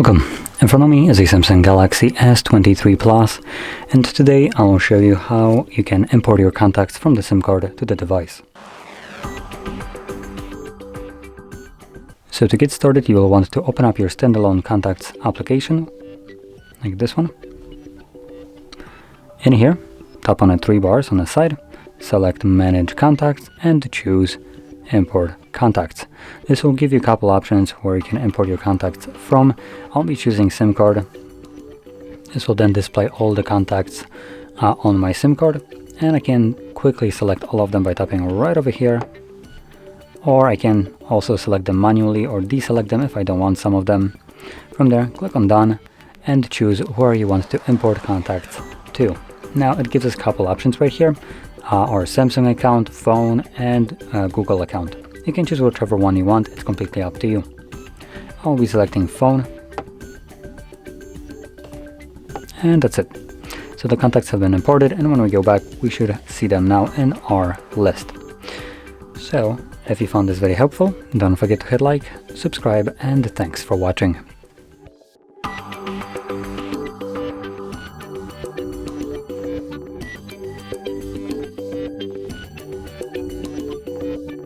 Welcome. In front of me is a Samsung Galaxy S23 Plus, and today I will show you how you can import your contacts from the SIM card to the device. So to get started, you will want to open up your standalone contacts application, like this one. In here, tap on the three bars on the side, select Manage Contacts and choose Import Contacts. This will give you a couple options where you can import your contacts from. I'll be choosing SIM card. This will then display all the contacts on my SIM card, and I can quickly select all of them by tapping right over here, or I can also select them manually or deselect them if I don't want some of them. From there, click on Done and choose where you want to import contacts to. Now it gives us a couple options right here. Our Samsung account, phone, and Google account. You can choose whichever one you want, it's completely up to you. I'll be selecting phone, and that's it. So the contacts have been imported, and when we go back, we should see them now in our list. So if you found this very helpful, don't forget to hit like, subscribe, and thanks for watching.